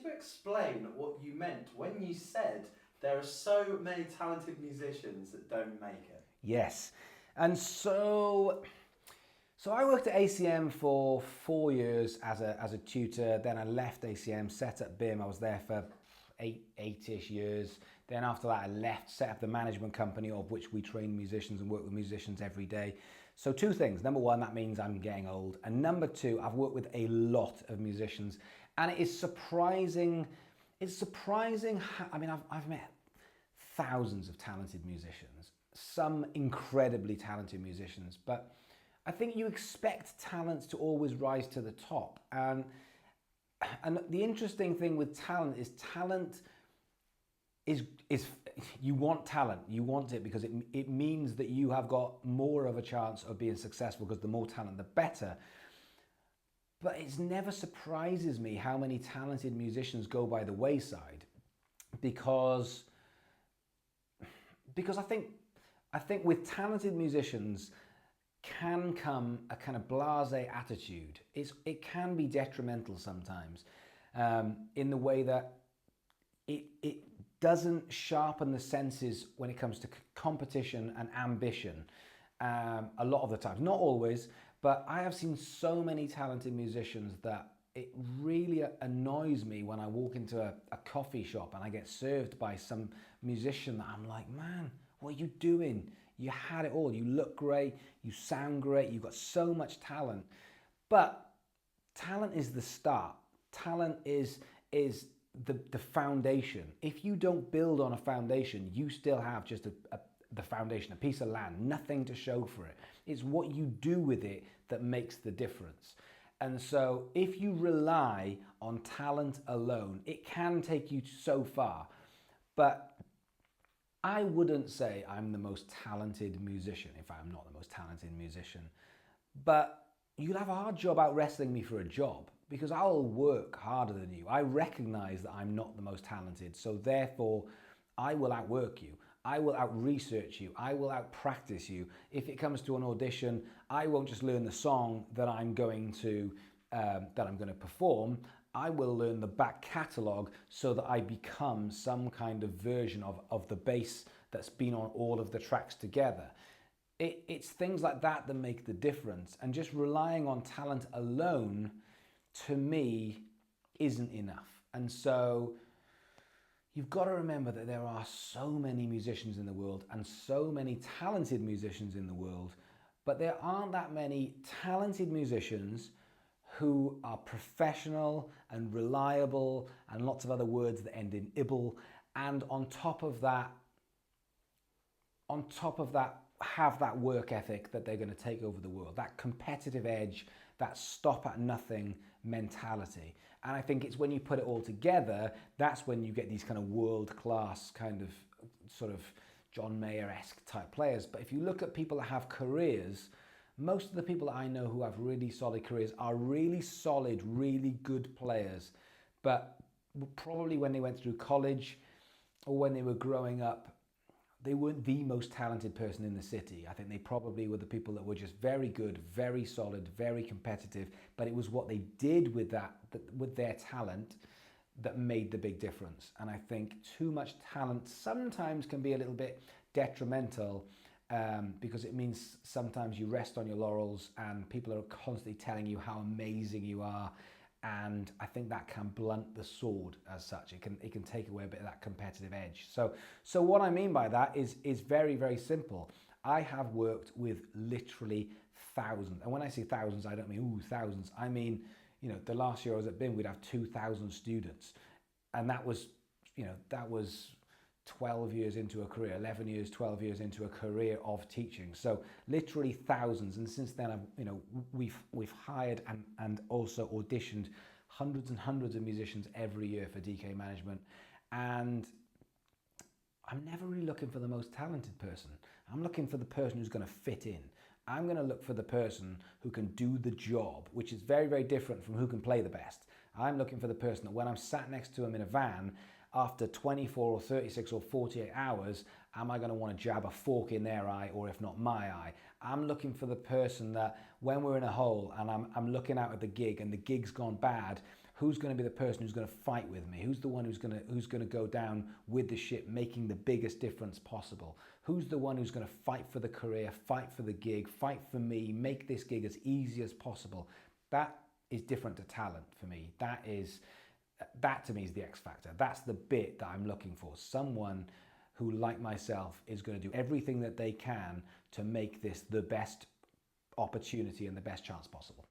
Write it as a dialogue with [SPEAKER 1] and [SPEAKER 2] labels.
[SPEAKER 1] you explain what you meant when you said there are so many talented musicians that don't make it?
[SPEAKER 2] Yes. And so I worked at ACM for 4 years as a tutor. Then I left ACM, set up BIMM. I was there for eight-ish years. Then after that, I left, set up the management company of which we train musicians and work with musicians every day. So two things. Number one, that means I'm getting old. And number two, I've worked with a lot of musicians. And it is surprising. It's surprising how, I mean, I've met thousands of talented musicians, some incredibly talented musicians, but I think you expect talent to always rise to the top. And the interesting thing with talent is you want talent. You want it because it means that you have got more of a chance of being successful, because the more talent, the better. But it never surprises me how many talented musicians go by the wayside, because I think with talented musicians can come a kind of blasé attitude. It can be detrimental sometimes, in the way that it doesn't sharpen the senses when it comes to competition and ambition. A lot of the times, not always, but I have seen so many talented musicians that it really annoys me when I walk into a coffee shop and I get served by some musician that I'm like, man, what are you doing? You had it all. You look great. You sound great. You've got so much talent. But talent is the start. Talent is the foundation. If you don't build on a foundation, you still have just the foundation, a piece of land, nothing to show for it. It's what you do with it that makes the difference. And so if you rely on talent alone, it can take you so far. But I wouldn't say I'm the most talented musician. In fact, I'm not the most talented musician. But you'll have a hard job out wrestling me for a job, because I'll work harder than you. I recognize that I'm not the most talented, so therefore I will outwork you. I will out-research you. I will out-practice you. If it comes to an audition, I won't just learn the song that I'm going to perform. I will learn the back catalogue so that I become some kind of version of the bass that's been on all of the tracks together. It's things like that that make the difference. And just relying on talent alone, to me, isn't enough. And so you've got to remember that there are so many musicians in the world and so many talented musicians in the world, but there aren't that many talented musicians who are professional and reliable and lots of other words that end in "ible," and on top of that have that work ethic that they're going to take over the world, that competitive edge, that stop at nothing mentality. And I think it's when you put it all together, that's when you get these kind of world-class kind of sort of John Mayer-esque type players. But if you look at people that have careers, most of the people that I know who have really solid careers are really solid, really good players. But probably when they went through college or when they were growing up, they weren't the most talented person in the city. I think they probably were the people that were just very good, very solid, very competitive, but it was what they did with with their talent that made the big difference. And I think too much talent sometimes can be a little bit detrimental, because it means sometimes you rest on your laurels and people are constantly telling you how amazing you are. And I think that can blunt the sword as such. It can take away a bit of that competitive edge. So what I mean by that is very, very simple. I have worked with literally thousands. And when I say thousands, I don't mean, thousands. I mean, the last year I was at BIMM, we'd have 2,000 students. And that was 12 years into a career, 11 years, 12 years into a career of teaching. So literally thousands. And since then, we've hired and also auditioned hundreds and hundreds of musicians every year for DK Management. And I'm never really looking for the most talented person. I'm looking for the person who's going to fit in. I'm going to look for the person who can do the job, which is very, very different from who can play the best. I'm looking for the person that when I'm sat next to them in a van, after 24 or 36 or 48 hours, am I going to want to jab a fork in their eye, or if not my eye? I'm looking for the person that when we're in a hole and I'm looking out at the gig and the gig's gone bad, Who's going to be the person who's going to fight with me? Who's the one who's going to go down with the ship, making the biggest difference possible? Who's the one who's going to fight for the career, fight for the gig, fight for me, make this gig as easy as possible? That is different to talent for me. That to me is the X factor. That's the bit that I'm looking for. Someone who, like myself, is going to do everything that they can to make this the best opportunity and the best chance possible.